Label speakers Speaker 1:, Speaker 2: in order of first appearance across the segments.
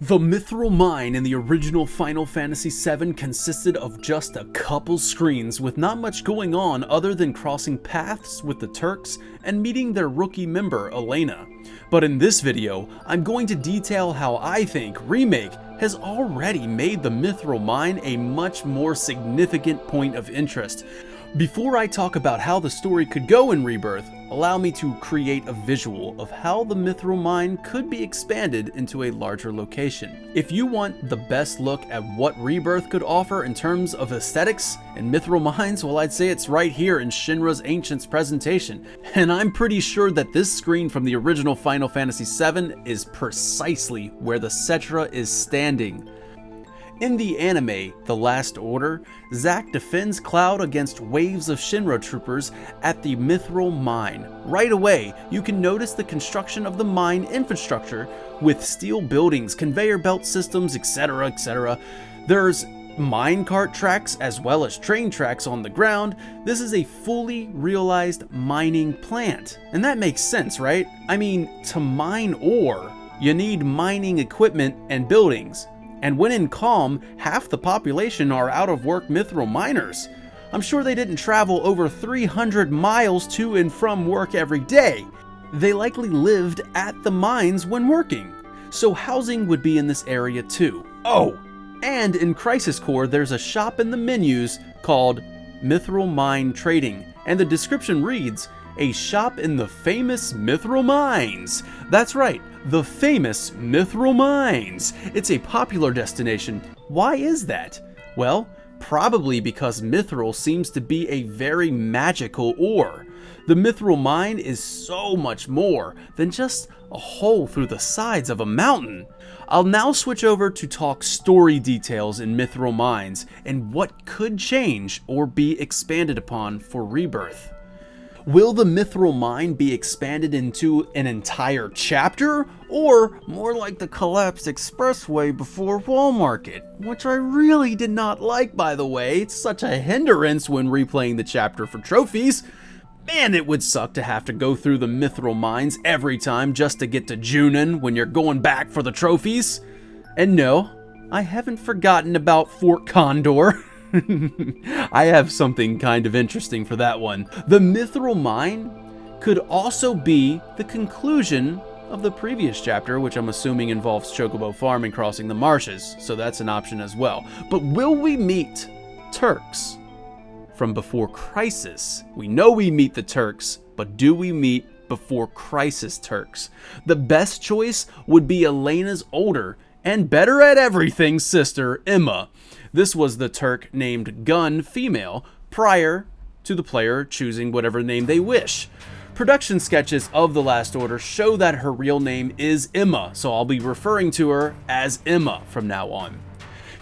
Speaker 1: The Mythril Mine in the original Final Fantasy VII consisted of just a couple screens with not much going on other than crossing paths with the Turks and meeting their rookie member, Elena. But in this video, I'm going to detail how I think Remake has already made the Mythril Mine a much more significant point of interest. Before I talk about how the story could go in Rebirth, allow me to create a visual of how the Mythril Mine could be expanded into a larger location. If you want the best look at what Rebirth could offer in terms of aesthetics and Mythril Mines, well, I'd say it's right here in Shinra's Ancients presentation. And I'm pretty sure that this screen from the original Final Fantasy VII is precisely where the Cetra is standing. In the anime, The Last Order, Zack defends Cloud against waves of Shinra troopers at the Mythril Mine. Right away, you can notice the construction of the mine infrastructure with steel buildings, conveyor belt systems, etc, etc. There's minecart tracks as well as train tracks on the ground. This is a fully realized mining plant. And that makes sense, right? I mean, to mine ore, you need mining equipment and buildings. And when in Qhimm, half the population are out-of-work Mythril miners. I'm sure they didn't travel over 300 miles to and from work every day. They likely lived at the mines when working, so housing would be in this area too. Oh, and in Crisis Core there's a shop in the menus called Mythril Mine Trading, and the description reads, "A shop in the famous Mythril Mines." That's right, the famous Mythril Mines. It's a popular destination. Why is that? Well, probably because Mythril seems to be a very magical ore. The Mythril Mine is so much more than just a hole through the sides of a mountain. I'll now switch over to talk story details in Mythril Mines and what could change or be expanded upon for Rebirth. Will the Mythril Mine be expanded into an entire chapter, or more like the collapsed expressway before Wall Market, which I really did not like, by the way. It's such a hindrance when replaying the chapter for trophies. Man, it would suck to have to go through the Mythril Mines every time just to get to Junon when you're going back for the trophies. And no, I haven't forgotten about Fort Condor. I have something kind of interesting for that one. The Mythril Mine could also be the conclusion of the previous chapter, which I'm assuming involves Chocobo Farm and crossing the marshes, so that's an option as well. But will we meet Turks from before Crisis? We know we meet the Turks, but do we meet before Crisis Turks? The best choice would be Elena's older and better at everything sister, Emma. This was the Turk named Gun female prior to the player choosing whatever name they wish. Production sketches of The Last Order show that her real name is Emma, so I'll be referring to her as Emma from now on.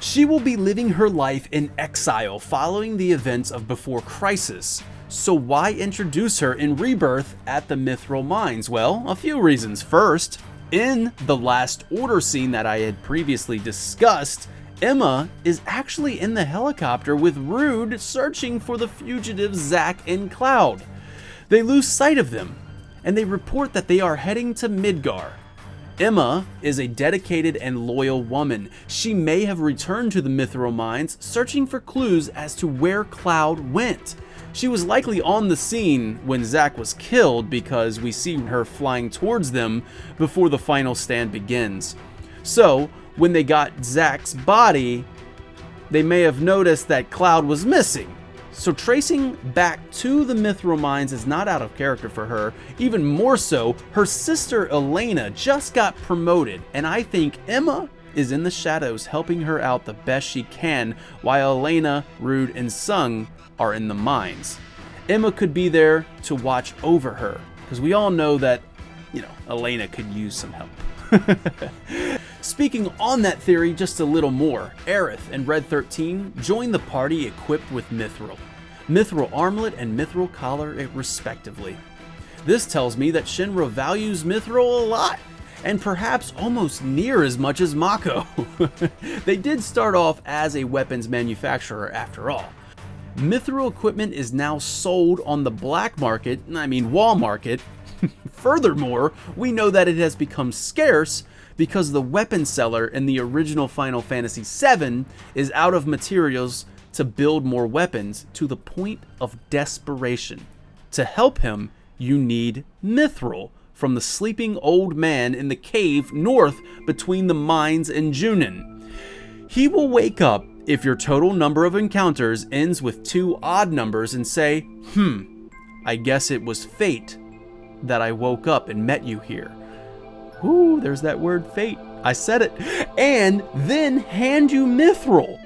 Speaker 1: She will be living her life in exile following the events of Before Crisis. So why introduce her in Rebirth at the Mythril Mines? Well, a few reasons. First, in the Last Order scene that I had previously discussed, Emma is actually in the helicopter with Rude searching for the fugitives Zack and Cloud. They lose sight of them, and they report that they are heading to Midgar. Emma is a dedicated and loyal woman. She may have returned to the Mythril Mines searching for clues as to where Cloud went. She was likely on the scene when Zack was killed because we see her flying towards them before the final stand begins. So, when they got Zack's body, they may have noticed that Cloud was missing. So tracing back to the Mythril Mines is not out of character for her. Even more so, her sister Elena just got promoted, and I think Emma is in the shadows helping her out the best she can while Elena, Rude, and Sung are in the mines. Emma could be there to watch over her, because we all know that, Elena could use some help. Speaking on that theory just a little more, Aerith and Red 13 join the party equipped with Mythril Armlet and Mythril Collar respectively. This tells me that Shinra values Mythril a lot, and perhaps almost near as much as Mako. They did start off as a weapons manufacturer after all. Mythril equipment is now sold on the black market, Wall Market. Furthermore, we know that it has become scarce because the weapon seller in the original Final Fantasy VII is out of materials to build more weapons to the point of desperation. To help him, you need Mythril from the sleeping old man in the cave north between the mines and Junin. He will wake up if your total number of encounters ends with 2 odd numbers and say, I guess it was fate that I woke up and met you here. Ooh, there's that word fate. I said it. And then hand you Mythril.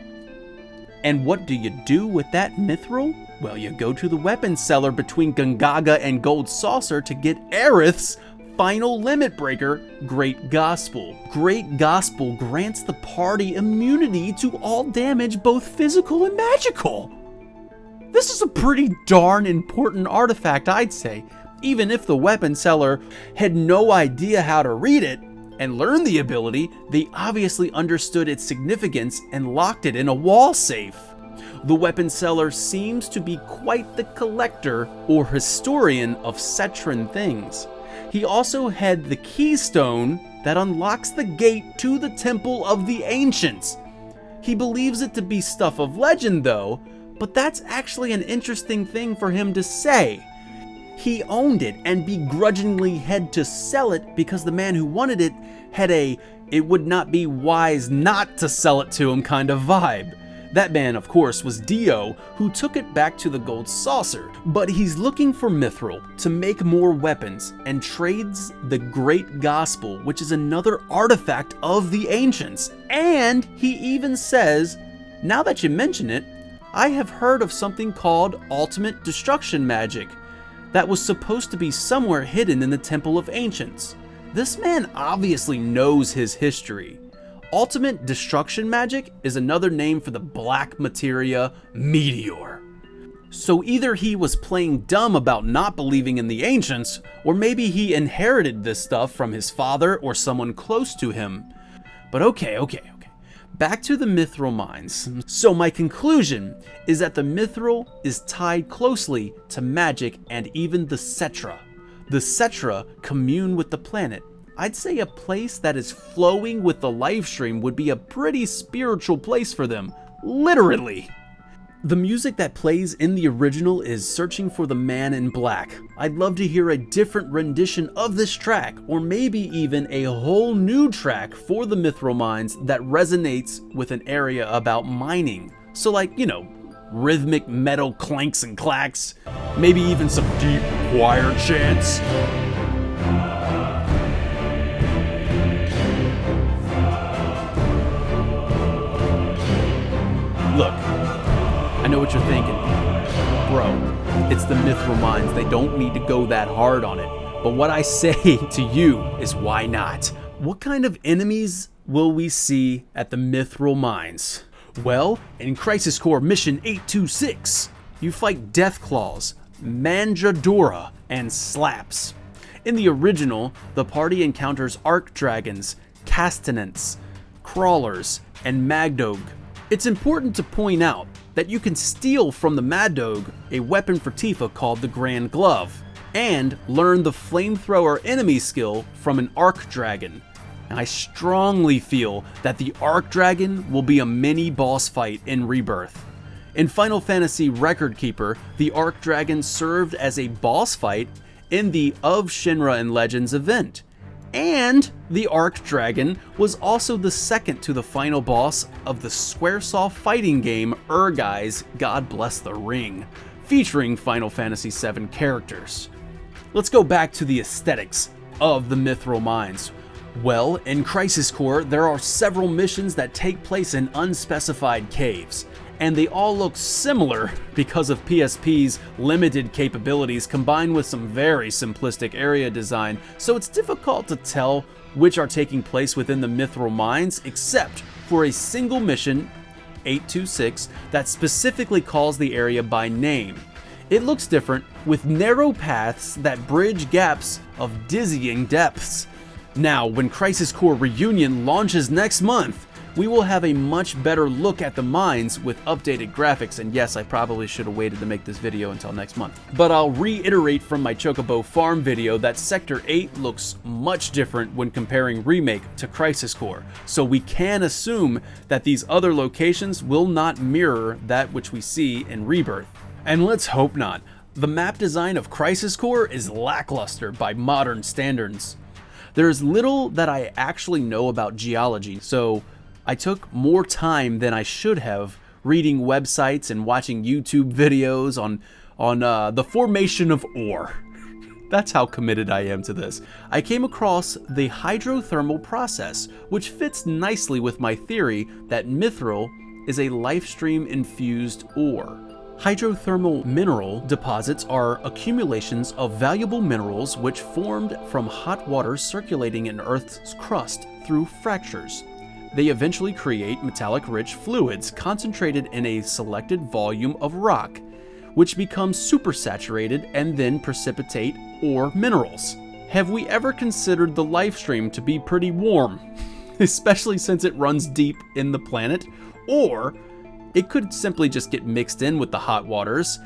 Speaker 1: And what do you do with that Mythril? Well, you go to the weapon seller between Gungaga and Gold Saucer to get Aerith's final limit breaker, Great Gospel. Great Gospel grants the party immunity to all damage, both physical and magical. This is a pretty darn important artifact, I'd say. Even if the weapon seller had no idea how to read it and learn the ability, they obviously understood its significance and locked it in a wall safe. The weapon seller seems to be quite the collector or historian of Cetran things. He also had the keystone that unlocks the gate to the Temple of the Ancients. He believes it to be stuff of legend though, but that's actually an interesting thing for him to say. He owned it and begrudgingly had to sell it because the man who wanted it had a "it would not be wise not to sell it to him" kind of vibe. That man, of course, was Dio, who took it back to the Gold Saucer. But he's looking for Mythril to make more weapons and trades the Great Gospel, which is another artifact of the Ancients. And he even says, now that you mention it, I have heard of something called Ultimate Destruction Magic that was supposed to be somewhere hidden in the Temple of Ancients. This man obviously knows his history. Ultimate Destruction Magic is another name for the black materia meteor. So either he was playing dumb about not believing in the Ancients, or maybe he inherited this stuff from his father or someone close to him. But okay. Back to the Mythril Mines. So my conclusion is that the Mythril is tied closely to magic and even the Cetra. The Cetra commune with the planet. I'd say a place that is flowing with the live stream would be a pretty spiritual place for them, literally. The music that plays in the original is Searching for the Man in Black. I'd love to hear a different rendition of this track, or maybe even a whole new track for the Mythril Mines that resonates with an area about mining. So like, rhythmic metal clanks and clacks, maybe even some deep choir chants. Look, I know what you're thinking. Bro, it's the Mythril Mines. They don't need to go that hard on it. But what I say to you is why not? What kind of enemies will we see at the Mythril Mines? Well, in Crisis Core Mission 826, you fight Deathclaws, Manjadora, and Slaps. In the original, the party encounters Arc Dragons, Castanets, Crawlers, and Magdog. It's important to point out that you can steal from the Mad Dog a weapon for Tifa called the Grand Glove, and learn the Flamethrower enemy skill from an Arc Dragon. And I strongly feel that the Arc Dragon will be a mini boss fight in Rebirth. In Final Fantasy Record Keeper, the Arc Dragon served as a boss fight in the Of Shinra and Legends event. And the Arc Dragon was also the second to the final boss of the Squaresoft fighting game Urgai's God Bless the Ring, featuring Final Fantasy VII characters. Let's go back to the aesthetics of the Mythril Mines. Well, in Crisis Core, there are several missions that take place in unspecified caves, and they all look similar because of PSP's limited capabilities combined with some very simplistic area design, so it's difficult to tell which are taking place within the Mythril Mines except for a single mission, 826, that specifically calls the area by name. It looks different, with narrow paths that bridge gaps of dizzying depths. Now, when Crisis Core Reunion launches next month, we will have a much better look at the mines with updated graphics, and yes, I probably should have waited to make this video until next month. But I'll reiterate from my Chocobo farm video that Sector 8 looks much different when comparing Remake to Crisis Core, so we can assume that these other locations will not mirror that which we see in Rebirth. And let's hope not. The map design of Crisis Core is lackluster by modern standards. There's little that I actually know about geology, so I took more time than I should have reading websites and watching YouTube videos on the formation of ore. That's how committed I am to this. I came across the hydrothermal process, which fits nicely with my theory that Mythril is a lifestream infused ore. Hydrothermal mineral deposits are accumulations of valuable minerals which formed from hot water circulating in Earth's crust through fractures. They eventually create metallic-rich fluids concentrated in a selected volume of rock, which becomes supersaturated and then precipitate ore minerals. Have we ever considered the lifestream to be pretty warm, especially since it runs deep in the planet? Or it could simply just get mixed in with the hot waters.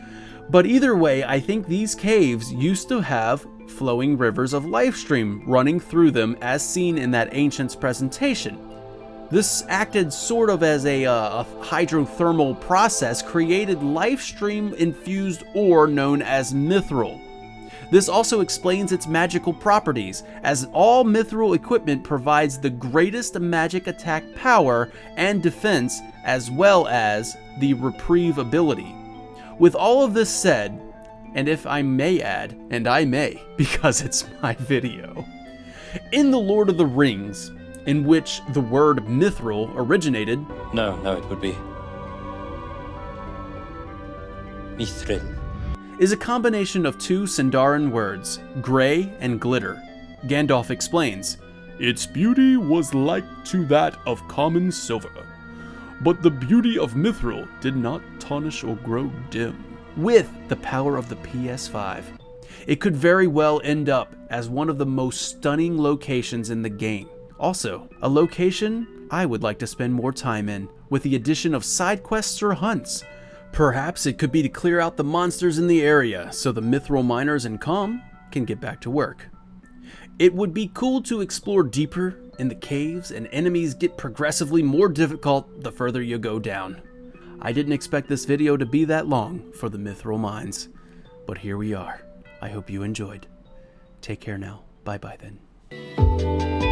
Speaker 1: But either way, I think these caves used to have flowing rivers of lifestream running through them as seen in that Ancient's presentation. This acted sort of as a hydrothermal process, created lifestream infused ore known as Mythril. This also explains its magical properties, as all Mythril equipment provides the greatest magic attack power and defense, as well as the reprieve ability. With all of this said, and if I may add, and I may because it's my video, in The Lord of the Rings, in which the word Mythril originated...
Speaker 2: No, it would be Mythril.
Speaker 1: ...is a combination of two Sindarin words, grey and glitter. Gandalf explains, "Its beauty was like to that of common silver, but the beauty of Mythril did not tarnish or grow dim." With the power of the PS5, it could very well end up as one of the most stunning locations in the game. Also, a location I would like to spend more time in, with the addition of side quests or hunts. Perhaps it could be to clear out the monsters in the area so the Mythril miners in Qhimm can get back to work. It would be cool to explore deeper in the caves, and enemies get progressively more difficult the further you go down. I didn't expect this video to be that long for the Mythril mines, but here we are. I hope you enjoyed. Take care now. Bye bye then.